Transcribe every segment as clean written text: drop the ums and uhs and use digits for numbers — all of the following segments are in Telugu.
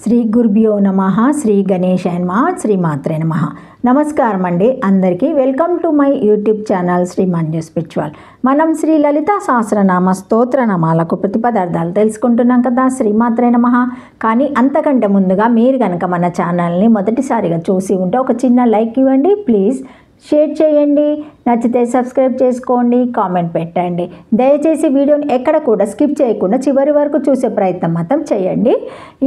శ్రీ గురుభ్యో నమః. శ్రీ గణేశాయ నమః. శ్రీమాత్రే నమః. నమస్కారం అండి అందరికీ. Welcome to my YouTube channel Shri Manju spiritual. మనం శ్రీ లలితా సహస్రనామ స్తోత్రనామాలకు ప్రతిపదార్థాలు తెలుసుకుంటున్నాం కదా. శ్రీమాత్రే నమః. కానీ అంతకంటే ముందుగా మీరు కనుక మన ఛానల్ని మొదటిసారిగా చూసి ఉంటే ఒక చిన్న లైక్ ఇవ్వండి ప్లీజ్. షేర్ చేయండి, నచ్చితే సబ్స్క్రైబ్ చేసుకోండి, కామెంట్ పెట్టండి. దయచేసి వీడియోని ఎక్కడ కూడా స్కిప్ చేయకుండా చివరి వరకు చూసే ప్రయత్నం మాత్రం చేయండి.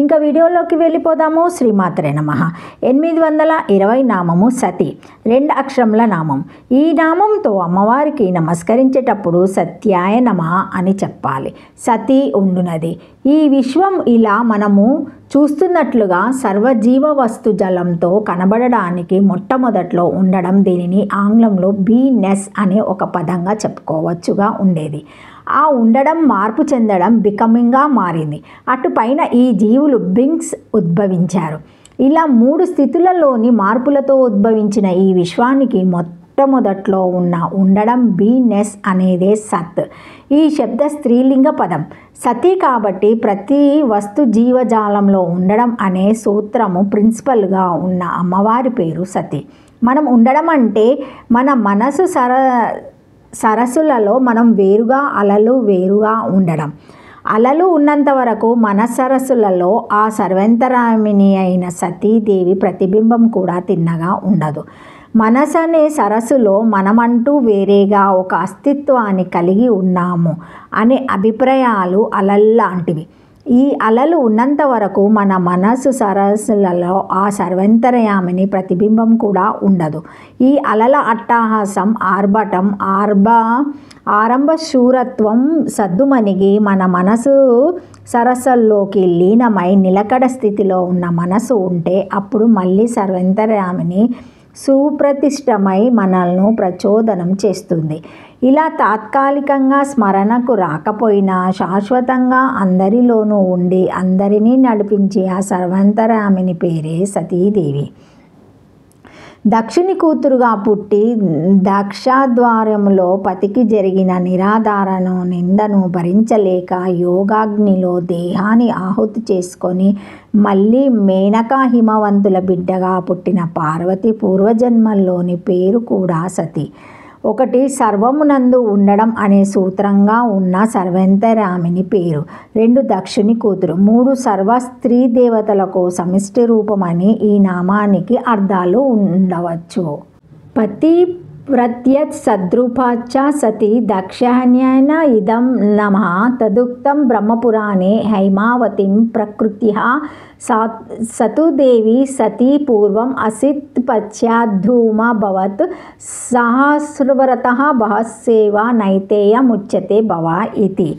ఇంకా వీడియోలోకి వెళ్ళిపోదాము. శ్రీమాత్రే నమః. 820 నామము సతి, 2 అక్షరముల నామం. ఈ నామంతో అమ్మవారికి నమస్కరించేటప్పుడు సత్యాయ నమః అని చెప్పాలి. సతి ఉండునది. ఈ విశ్వం ఇలా మనము చూస్తున్నట్లుగా సర్వజీవ వస్తు జలంతో కనబడడానికి మొట్టమొదట్లో ఉండడం దీనిని ఆంగ్లంలో బీనెస్ అనే ఒక పదంగా చెప్పుకోవచ్చుగా ఉండేది. ఆ ఉండడం మార్పు చెందడం బికమింగ్గా మారింది. అటుపైన ఈ జీవులు బింగ్స్ ఉద్భవించారు. ఇలా 3 స్థితులలోని మార్పులతో ఉద్భవించిన ఈ విశ్వానికి మొట్టమొదట్లో ఉన్న ఉండడం బీనెస్ అనేదే సత్. ఈ శబ్ద స్త్రీలింగ పదం. సతి కాబట్టి ప్రతి వస్తు జీవజాలంలో ఉండడం అనే సూత్రము ప్రిన్సిపల్గా ఉన్న అమ్మవారి పేరు సతి. మనం ఉండడం అంటే మన మనసు సరస్సులలో మనం వేరుగా, అలలు వేరుగా ఉండడం. అలలు ఉన్నంత వరకు మన సరస్సులలో ఆ సర్వాంతరామిని అయిన సతీదేవి ప్రతిబింబం కూడా తిన్నగా ఉండదు. మనసు అనే సరస్సులో మనమంటూ వేరేగా ఒక అస్తిత్వాన్ని కలిగి ఉన్నాము అనే అభిప్రాయాలు అలల్లాంటివి. ఈ అలలు ఉన్నంత వరకు మన మనసు సరస్సులలో ఆ సర్వాంతర్యామిని ప్రతిబింబం కూడా ఉండదు. ఈ అలల అట్టహాసం, ఆర్భటం, ఆరంభ శూరత్వం సద్దుమణిగి మన మనసు సరస్సుల్లోకి లీనమై నిలకడ స్థితిలో ఉన్న మనసు ఉంటే అప్పుడు మళ్ళీ సర్వాంతర్యామిని సుప్రతిష్టమై మనల్ని ప్రచోదనం చేస్తుంది. ఇలా తాత్కాలికంగా స్మరణకు రాకపోయినా శాశ్వతంగా అందరిలోనూ ఉండి అందరినీ నడిపించే ఆ సర్వాంతరామిని పేరే సతీదేవి. దక్షుని కూతురుగా పుట్టి దక్షద్వారములో పతికి జరిగిన నిరాధారణ నిందను భరించలేక యోగాగ్నిలో దేహాన్ని ఆహుతి చేసుకొని మళ్ళీ మేనకా హిమవంతుల బిడ్డగా పుట్టిన పార్వతి పూర్వజన్మల్లోని పేరు కూడా సతి. 1 సర్వమునందు ఉండడం అనే సూత్రంగా ఉన్న సర్వాంతరామిని పేరు. 2 దక్షుని కూతురు. 3 సర్వ స్త్రీ దేవతలకు సమిష్టి రూపమని ఈ నామానికి అర్థాలు ఉండవచ్చు. పతి ప్రత్యత్ సద్రూపాచ్చ సతి దక్షాన్యాయన ఇదం నమః తదుక్తం బ్రహ్మపురాణే హైమావతిం ప్రకృత్యః సతుదేవి సతీ పూర్వం అసిత్ పశ్చాద్ధూమభవత్ సహస్రవ్రతః బహస్సేవ నైతేయముచ్యతే భవ ఇతి.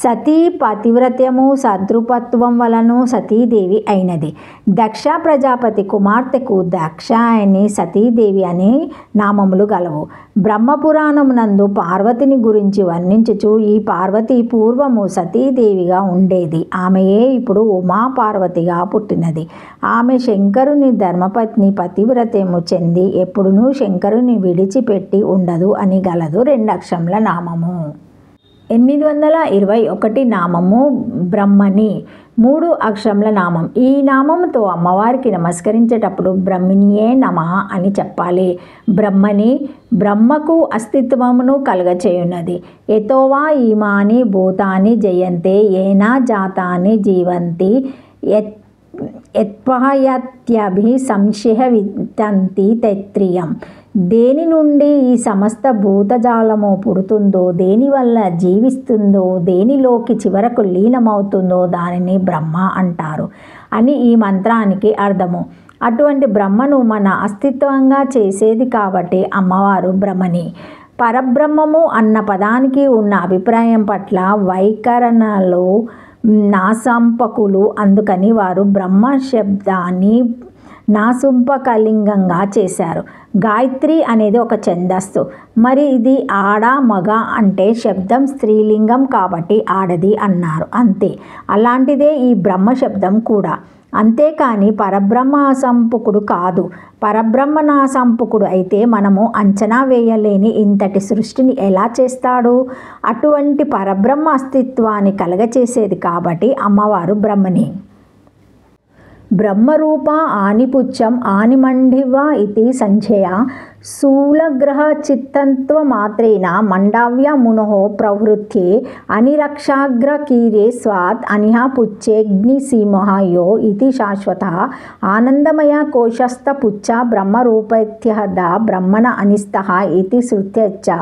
సతీ పతివ్రత్యము సద్రూపత్వం వలన సతీదేవి అయినది. దక్ష ప్రజాపతి కుమార్తెకు దక్షాయని సతీదేవి అనే నామములు గలవు. బ్రహ్మపురాణమునందు పార్వతిని గురించి వర్ణించుచు ఈ పార్వతి పూర్వము సతీదేవిగా ఉండేది. ఆమెయే ఇప్పుడు ఉమాపార్వతిగా పుట్టినది. ఆమె శంకరుని ధర్మపత్ని పతివ్రత్యము చెంది ఎప్పుడునూ శంకరుని విడిచిపెట్టి ఉండదు అని గలదు 2 అక్షరముల నామము. 821 నామము బ్రహ్మణి, 3 అక్షరముల నామం. ఈ నామముతో అమ్మవారికి నమస్కరించేటప్పుడు బ్రహ్మణియే నమః అని చెప్పాలి. బ్రహ్మణి బ్రహ్మకు అస్తిత్వమును కలుగచేయున్నది. యతోవా ఇమాని భూతాని జయంతే ఏనా జాతాని జీవంతి యత్పహయత్యభి సంశయ వితంతి తైత్రియం. దేని నుండి ఈ సమస్త భూతజాలము పుడుతుందో, దేనివల్ల జీవిస్తుందో, దేనిలోకి చివరకు లీనమవుతుందో దానిని బ్రహ్మ అంటారు అని ఈ మంత్రానికి అర్థము. అటువంటి బ్రహ్మను మన అస్తిత్వంగా చేసేది కాబట్టి అమ్మవారు బ్రహ్మణి. పరబ్రహ్మము అన్న పదానికి ఉన్న అభిప్రాయం పట్ల వైకరణలో నాసంపకులు. అందుకని వారు బ్రహ్మ శబ్దాన్ని నాసుంపకలింగంగా చేశారు. గాయత్రి అనేది ఒక ఛందస్సు. మరి ఇది ఆడ మగ అంటే శబ్దం స్త్రీలింగం కాబట్టి ఆడది అన్నారు అంతే. అలాంటిదే ఈ బ్రహ్మ శబ్దం కూడా. అంతేకాని పరబ్రహ్మ సంపుకుడు కాదు. పరబ్రహ్మ నాసంపుకుడు అయితే మనము అంచనా వేయలేని ఇంతటి సృష్టిని ఎలా చేస్తాడు? అటువంటి పరబ్రహ్మ అస్తిత్వాన్ని కలగచేసేది కాబట్టి అమ్మవారు బ్రహ్మని. బ్రహ్మరూప ఆనిపుచ్చం ఆనిమండివ ఇతి సంచయ శూలగ్రహ చిత్తంత్వమాత్రేణ మండవ్య మునః ప్రవృత్తే అనిరక్షాగ్రకీరే స్వాత్ అనిహ పుచ్చేగ్నిసీమః యో ఇతి శాశ్వతః ఆనందమయ కోశస్థ పుచ్చ బ్రహ్మరూపత్యః బ్రహ్మణ అనిస్తః ఇతి శృత్యచ్చ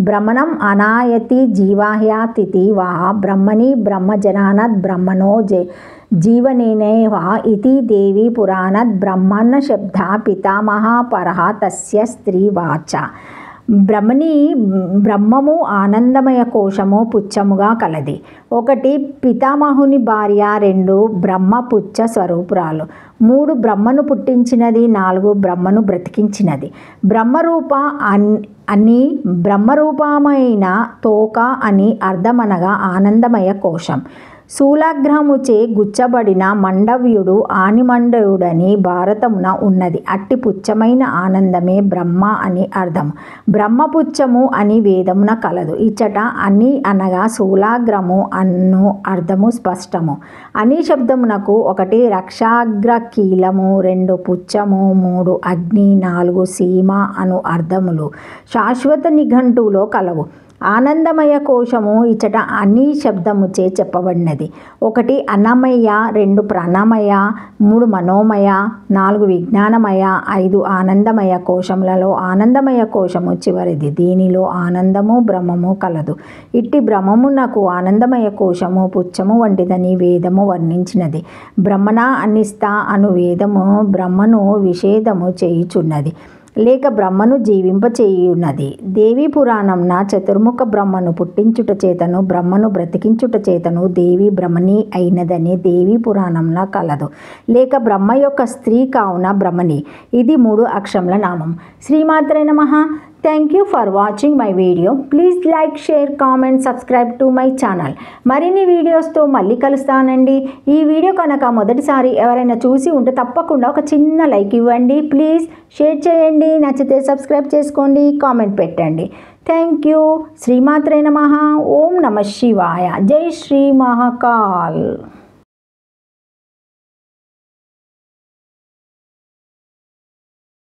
బ్రహ్మణం అనాయతి జీవాహ్యాతిథి వా బ్రహ్మణి బ్రహ్మజనానద్ బ్రహ్మణో జీవనేనైవ ఇతి దేవి పురాణాత్ బ్రహ్మణ శబ్ద పితామహ పరః తస్య స్త్రీవాచ. బ్రహ్మము ఆనందమయ కోశము పుచ్చముగా కలది. ఒకటి పితామహుని భార్య, 2 బ్రహ్మ పుచ్చ స్వరూపురాలు, 3 బ్రహ్మను పుట్టించినది, 4 బ్రహ్మను బ్రతికించినది. బ్రహ్మరూప అని బ్రహ్మరూపమైన తోక అని అర్థమనగా ఆనందమయ కోశం. శూలాగ్రహముచే గుచ్చబడిన మండవ్యుడు ఆనిమండవుడని భారతమున ఉన్నది. అట్టి పుచ్చమైన ఆనందమే బ్రహ్మ అని అర్థము. బ్రహ్మపుచ్చము అని వేదమున కలదు. ఇచ్చట అని అనగా శూలాగ్రము అను అర్థము స్పష్టము. అని శబ్దమునకు 1 రక్షాగ్రకీలము, 2 పుచ్చము, 3 అగ్ని, 4 సీమ అను అర్థములు శాశ్వత నిఘంటువులో కలవు. ఆనందమయ కోశము ఇచ్చట అని శబ్దముచే చెప్పబడినది. 1 అన్నమయ, 2 ప్రాణమయ, 3 మనోమయ, 4 విజ్ఞానమయ, 5 ఆనందమయ కోశములలో ఆనందమయ కోశము చివరిది. దీనిలో ఆనందము బ్రహ్మము కలదు. ఇట్టి బ్రహ్మమునకు ఆనందమయ కోశము పుచ్చము వంటిదని వేదము వర్ణించినది. బ్రహ్మణ అనిస్త అను వేదము బ్రహ్మను విషేదము చేయుచున్నది, లేక బ్రహ్మను జీవింపచేయున్నది. దేవి పురాణంన చతుర్ముఖ బ్రహ్మను పుట్టించుట చేతను బ్రహ్మను బ్రతికించుట చేతను దేవి బ్రహ్మణి అయినదని దేవి పురాణంన కలదు, లేక బ్రహ్మ యొక్క స్త్రీ కావున బ్రహ్మణి. ఇది 3 అక్షరముల నామం. శ్రీమాత్రే నమః. Thank you for watching my video. Please like, share, comment, subscribe to my channel. మరిన్ని వీడియోస్తో మళ్ళీ కలుస్తానండి. ఈ వీడియో కనుక మొదటిసారి ఎవరైనా చూసి ఉంటే తప్పకుండా ఒక చిన్న లైక్ ఇవ్వండి. ప్లీజ్ షేర్ చేయండి. నచ్చితే సబ్స్క్రైబ్ చేసుకోండి, కామెంట్ పెట్టండి. Thank you. శ్రీమాత్రే నమః. ఓం నమః శివాయ. జై శ్రీ మహాకాల్.